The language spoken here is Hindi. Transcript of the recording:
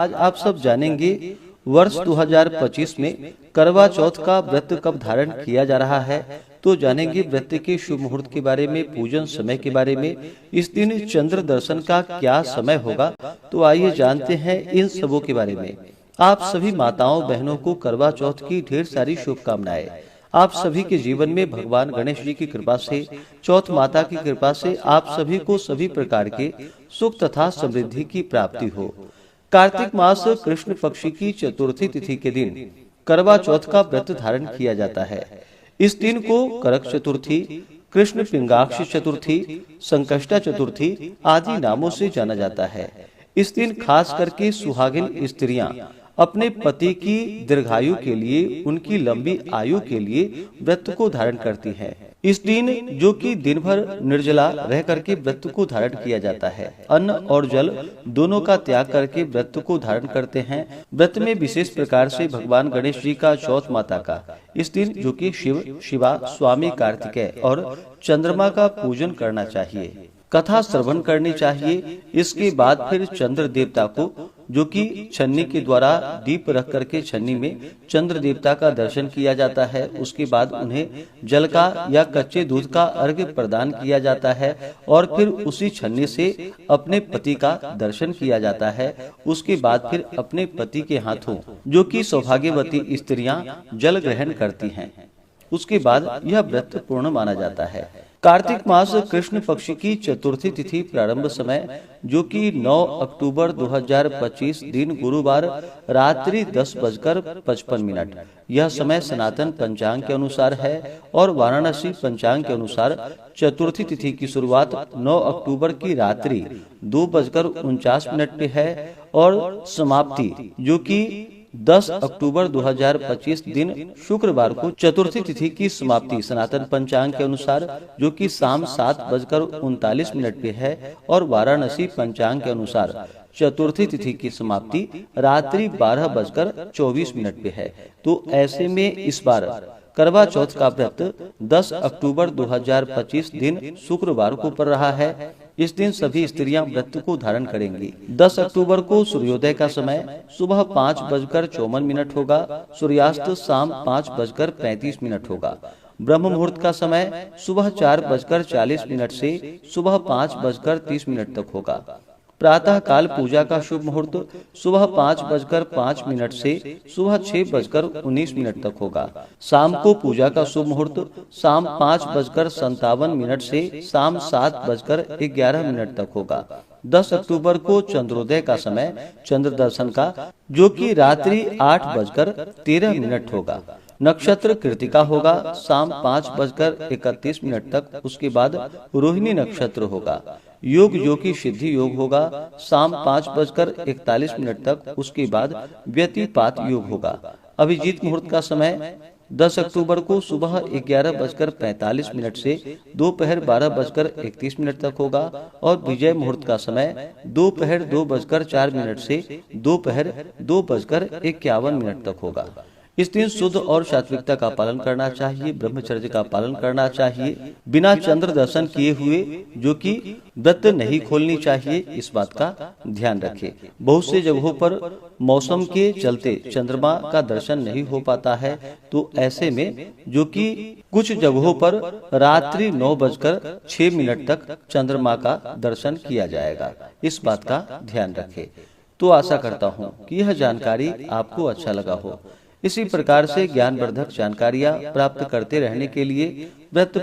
आज आप सब जानेंगे वर्ष 2025 में करवा चौथ का व्रत कब धारण किया जा रहा है। तो जानेंगे व्रत के शुभ मुहूर्त के बारे में, पूजन समय के बारे में, इस दिन चंद्र दर्शन का क्या समय होगा। तो आइए जानते हैं इन सबों के बारे में। आप सभी माताओं बहनों को करवा चौथ की ढेर सारी शुभकामनाएं। आप सभी के जीवन में भगवान गणेश जी की कृपा से, चौथ माता की कृपा से आप सभी को सभी प्रकार के सुख तथा समृद्धि की प्राप्ति हो। कार्तिक मास कृष्ण पक्ष की चतुर्थी तिथि के दिन करवा चौथ का व्रत धारण किया जाता है। इस दिन को करक चतुर्थी, कृष्ण पिंगाक्ष चतुर्थी, संकष्टा चतुर्थी आदि नामों से जाना जाता है। इस दिन खास करके सुहागिन स्त्रियां अपने पति की दीर्घायु के लिए, उनकी लंबी आयु के लिए व्रत को धारण करती हैं। इस दिन जो कि दिन भर निर्जला रह करके व्रत को धारण किया जाता है, अन्न और जल दोनों का त्याग करके व्रत को धारण करते हैं। व्रत में विशेष प्रकार से भगवान गणेश जी का, चौथ माता का, इस दिन जो कि शिव, शिवा, स्वामी कार्तिकेय और चंद्रमा का पूजन करना चाहिए, कथा श्रवण करनी चाहिए। इसके बाद फिर चंद्र देवता को, जो कि छन्नी के द्वारा दीप रख करके छन्नी में चंद्र देवता का दर्शन किया जाता है। उसके बाद उन्हें जल का या कच्चे दूध का अर्घ्य प्रदान किया जाता है और फिर उसी छन्नी से अपने पति का दर्शन किया जाता है। उसके बाद फिर अपने पति के हाथों, जो कि सौभाग्यवती स्त्रियां जल ग्रहण करती हैं, उसके बाद यह व्रत पूर्ण माना जाता है। कार्तिक मास कृष्ण पक्ष की चतुर्थी तिथि प्रारंभ समय जो कि 9 अक्टूबर 2025 दिन गुरुवार रात्रि 10:55। यह समय सनातन पंचांग के अनुसार है और वाराणसी पंचांग के अनुसार चतुर्थी तिथि की शुरुआत 9 अक्टूबर की रात्रि 2:49 पे है और समाप्ति जो कि 10 अक्टूबर 2025 दिन शुक्रवार को चतुर्थी तिथि की समाप्ति सनातन पंचांग के अनुसार जो कि शाम 7:39 पे है और वाराणसी पंचांग के अनुसार चतुर्थी तिथि की समाप्ति रात्रि 12:24 पे है। तो ऐसे में इस बार करवा चौथ का व्रत 10 अक्टूबर 2025 दिन शुक्रवार को पड़ रहा है। इस दिन सभी स्त्रियां व्रत को धारण करेंगी। 10 अक्टूबर को सूर्योदय का समय सुबह 5:54 होगा, सूर्यास्त शाम 5:35 होगा। ब्रह्म मुहूर्त का समय सुबह 4:40 से सुबह 5:30 तक होगा। प्रातः काल पूजा का शुभ मुहूर्त सुबह 5:05 से सुबह 6:19 तक होगा। शाम को पूजा का शुभ मुहूर्त शाम 5:57 से शाम 7:11 तक होगा। 10 अक्टूबर को चंद्रोदय का समय चंद्र दर्शन का जो कि रात्रि 8:13 होगा। नक्षत्र कृतिका होगा शाम 5:31 तक। उसके बाद रोहिणी नक्षत्र होगा। योग जो कि सिद्धि योग होगा शाम 5:41 तक। उसके बाद व्यतिपात योग होगा। अभिजीत मुहूर्त का समय 10 अक्टूबर को सुबह 11:45 से दोपहर 12:31 तक होगा और विजय मुहूर्त का समय दोपहर 2:04 से दोपहर 2:51 तक होगा। इस दिन शुद्ध और सात्विकता का पालन करना चाहिए, ब्रह्मचर्य का पालन करना चाहिए। बिना चंद्र दर्शन किए हुए जो कि व्रत नहीं खोलनी चाहिए, इस बात का ध्यान रखें। बहुत से जगहों पर मौसम के चलते चंद्रमा का दर्शन नहीं हो पाता है, तो ऐसे में जो कि कुछ जगहों पर रात्रि 9:06 तक चंद्रमा का दर्शन किया जाएगा। इस बात का ध्यान रखें। तो आशा करता हूँ कि यह जानकारी आपको अच्छा लगा हो। इसी प्रकार से ज्ञानवर्धक जानकारियाँ प्राप्त करते रहने के लिए व्रत